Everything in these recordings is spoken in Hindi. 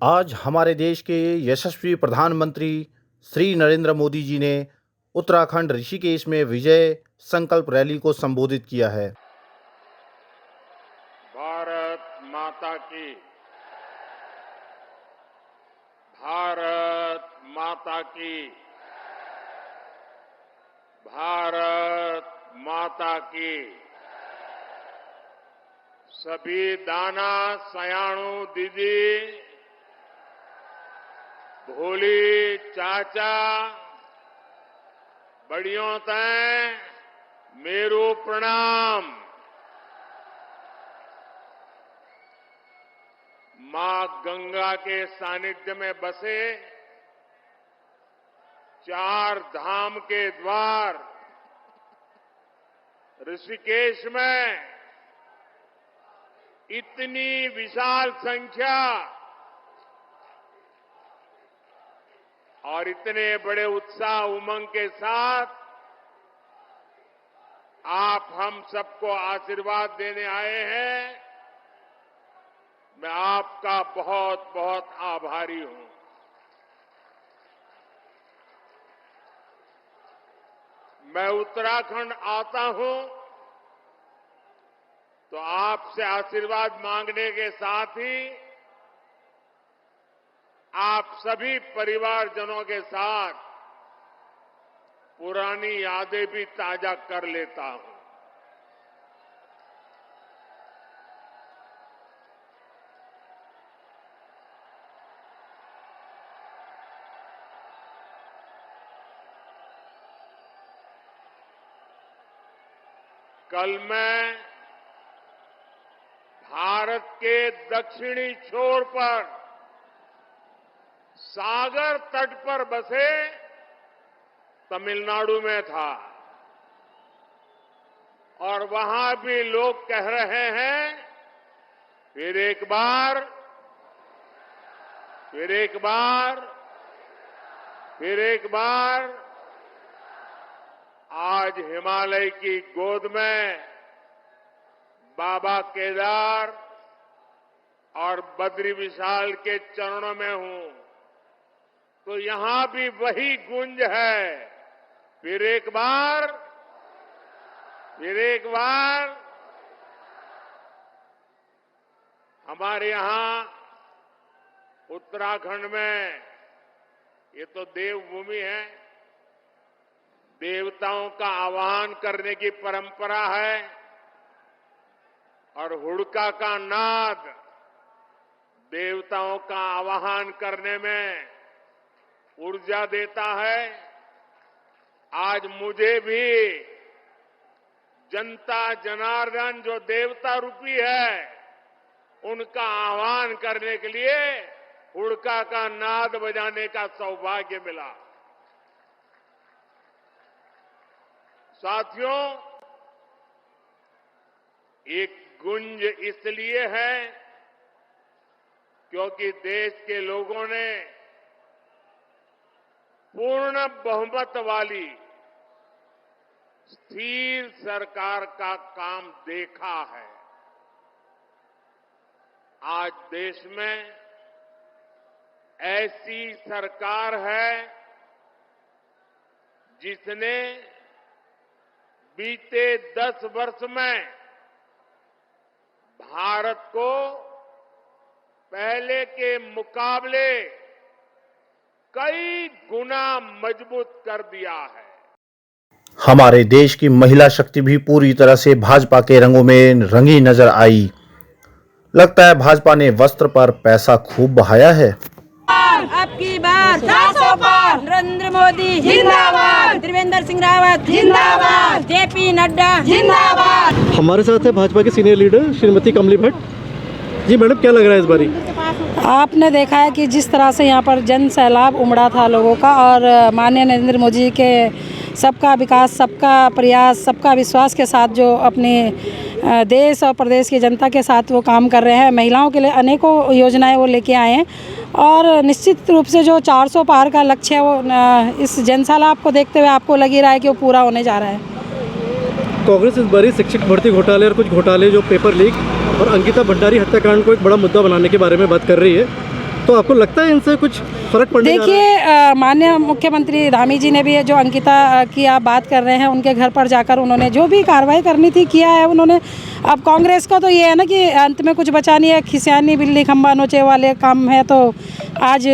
आज हमारे देश के यशस्वी प्रधानमंत्री श्री नरेंद्र मोदी जी ने उत्तराखंड ऋषिकेश में विजय संकल्प रैली को संबोधित किया है। भारत माता की, भारत माता की, भारत माता की। सभी दाना सयाणु दीदी, भोली चाचा, बड़ियों तय मेरू प्रणाम। मां गंगा के सानिध्य में बसे 4 धाम के द्वार ऋषिकेश में इतनी विशाल संख्या और इतने बड़े उत्साह उमंग के साथ आप हम सबको आशीर्वाद देने आए हैं। मैं आपका बहुत बहुत आभारी हूं। मैं उत्तराखंड आता हूं तो आपसे आशीर्वाद मांगने के साथ ही आप सभी परिवारजनों के साथ पुरानी यादें भी ताजा कर लेता हूं। कल मैं भारत के दक्षिणी छोर पर सागर तट पर बसे तमिलनाडु में था और वहां भी लोग कह रहे हैं फिर एक बार, फिर एक बार, फिर एक बार। आज हिमालय की गोद में बाबा केदार और बद्री विशाल के चरणों में हूं तो यहां भी वही गूंज है। फिर एक बार, फिर एक बार। हमारे यहां उत्तराखंड में ये तो देवभूमि है, देवताओं का आह्वान करने की परंपरा है और हुड़का का नाद देवताओं का आह्वान करने में ऊर्जा देता है। आज मुझे भी जनता जनार्दन जो देवता रूपी है उनका आह्वान करने के लिए हुड़का का नाद बजाने का सौभाग्य मिला। साथियों, एक गुंज इसलिए है क्योंकि देश के लोगों ने पूर्ण बहुमत वाली स्थिर सरकार का काम देखा है। आज देश में ऐसी सरकार है जिसने बीते 10 वर्ष में भारत को पहले के मुकाबले कई गुना मजबूत कर दिया है। हमारे देश की महिला शक्ति भी पूरी तरह से भाजपा के रंगों में रंगी नजर आई। लगता है भाजपा ने वस्त्र पर पैसा खूब बहाया है। आपकी बात 400 पार। नरेंद्र मोदी जिंदाबाद, त्रिवेंद्र सिंह रावत जिंदाबाद, जेपी नड्डा जिंदाबाद। हमारे साथ है भाजपा के सीनियर लीडर श्रीमती कमली भट्ट जी। मैडम, क्या लग रहा है इस बारी? आपने देखा है कि जिस तरह से यहाँ पर जन सैलाब उमड़ा था लोगों का और माननीय नरेंद्र मोदी जी के सबका विकास, सबका प्रयास, सबका विश्वास के साथ जो अपने देश और प्रदेश की जनता के साथ वो काम कर रहे हैं। महिलाओं के लिए अनेकों योजनाएं वो लेके आए हैं और निश्चित रूप से जो 400 पार का लक्ष्य है वो इस जन सैलाब को देखते हुए आपको लग ही रहा है कि वो पूरा होने जा रहा है। कांग्रेस इस बारी शिक्षक भर्ती घोटाले और कुछ घोटाले जो पेपर लीक और अंकिता भंडारी हत्याकांड को एक बड़ा मुद्दा बनाने के बारे में बात कर रही है। तो आपको लगता है इनसे कुछ फर्क पड़ने जा रहा है? देखिए माननीय मुख्यमंत्री धामी जी ने भी जो अंकिता की आप बात कर रहे हैं, उनके घर पर जाकर उन्होंने जो भी कार्रवाई करनी थी किया है उन्होंने। अब कांग्रेस का तो ये है ना कि अंत में कुछ बचा नहीं है, खिसियानी बिल्ली खंबा नोचे वाले काम है। तो आज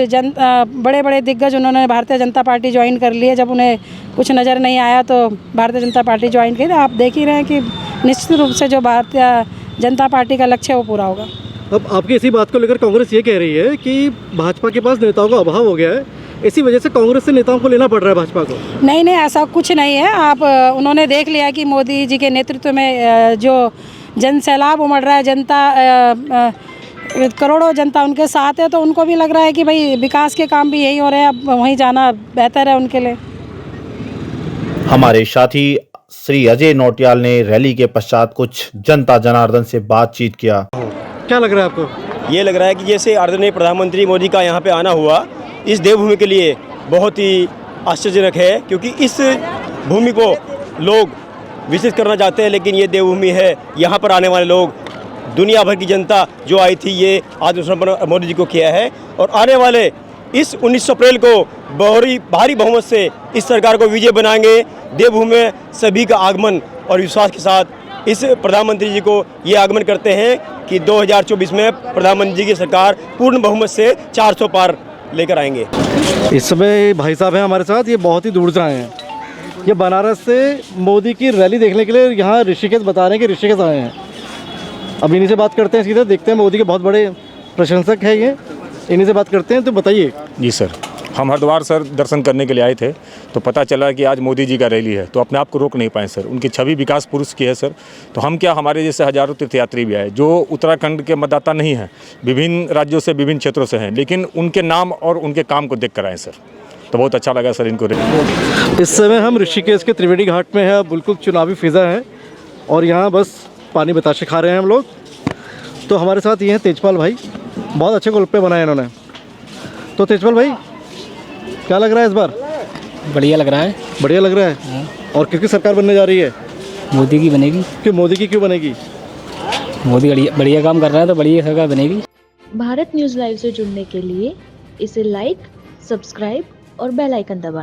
बड़े बड़े दिग्गज उन्होंने भारतीय जनता पार्टी ज्वाइन कर ली है। जब उन्हें कुछ नज़र नहीं आया तो भारतीय जनता पार्टी ज्वाइन की। आप देख ही रहे हैं कि निश्चित रूप से जो भारतीय जनता पार्टी का लक्ष्य है वो पूरा होगा। अब आपकी इसी बात को लेकर कांग्रेस ये कह रही है कि भाजपा के पास नेताओं का अभाव हो गया है, इसी वजह से कांग्रेस से नेताओं को लेना पड़ रहा है भाजपा को। नहीं, ऐसा कुछ नहीं है। आप उन्होंने देख लिया कि मोदी जी के नेतृत्व में जो जन सैलाब उमड़ रहा है, जनता करोड़ों जनता उनके साथ है, तो उनको भी लग रहा है कि भाई विकास के काम भी यही हो रहे हैं, अब वहीं जाना बेहतर है उनके लिए। हमारे साथी श्री अजय नौटियाल ने रैली के पश्चात कुछ जनता जनार्दन से बातचीत किया। क्या लग रहा है आपको? ये लग रहा है कि जैसे आदरणीय प्रधानमंत्री मोदी का यहाँ पे आना हुआ, इस देवभूमि के लिए बहुत ही आश्चर्यजनक है, क्योंकि इस भूमि को लोग विकसित करना चाहते हैं, लेकिन ये देवभूमि है। यहाँ पर आने वाले लोग, दुनिया भर की जनता जो आई थी, ये आत्मसमर्पण मोदी जी को किया है। और आने वाले इस 19 अप्रैल को भारी बहुमत से इस सरकार को विजय बनाएंगे। देवभूमि में सभी का आगमन और विश्वास के साथ इस प्रधानमंत्री जी को ये आगमन करते हैं कि 2024 में प्रधानमंत्री जी की सरकार पूर्ण बहुमत से 400 पार लेकर आएंगे। इस समय भाई साहब हैं हमारे साथ, ये बहुत ही दूर से आए हैं। ये बनारस से मोदी की रैली देखने के लिए यहाँ ऋषिकेश बता रहे हैं कि ऋषिकेश आए हैं। अब इन्हीं से बात करते हैं, सीधे देखते हैं। मोदी के बहुत बड़े प्रशंसक हैं ये, इन्हीं से बात करते हैं। तो बताइए। जी सर, हम हरिद्वार सर दर्शन करने के लिए आए थे, तो पता चला कि आज मोदी जी का रैली है, तो अपने आप को रोक नहीं पाए सर। उनकी छवि विकास पुरुष की है सर। तो हम क्या, हमारे जैसे हजारों तीर्थयात्री भी आए जो उत्तराखंड के मतदाता नहीं हैं, विभिन्न राज्यों से विभिन्न क्षेत्रों से हैं, लेकिन उनके नाम और उनके काम को देख कर आए सर। तो बहुत अच्छा लगा सर इनको। इस समय हम ऋषिकेश के त्रिवेणी घाट में है, बिल्कुल चुनावी फिजा है और यहाँ बस पानी बताशे खा रहे हैं हम लोग। तो हमारे साथ ये हैं तेजपाल भाई, बहुत अच्छे गोलगप्पे बनाए इन्होंने। तो तेजपाल भाई, क्या लग रहा है इस बार? बढ़िया लग रहा है। बढ़िया लग रहा है। और किसकी सरकार बनने जा रही है? मोदी की बनेगी। क्यों मोदी की क्यों बनेगी? मोदी बढ़िया काम कर रहा है तो बढ़िया सरकार बनेगी। भारत न्यूज़ लाइव से जुड़ने के लिए इसे लाइक, सब्सक्राइब और बेल आइकन दबाएं।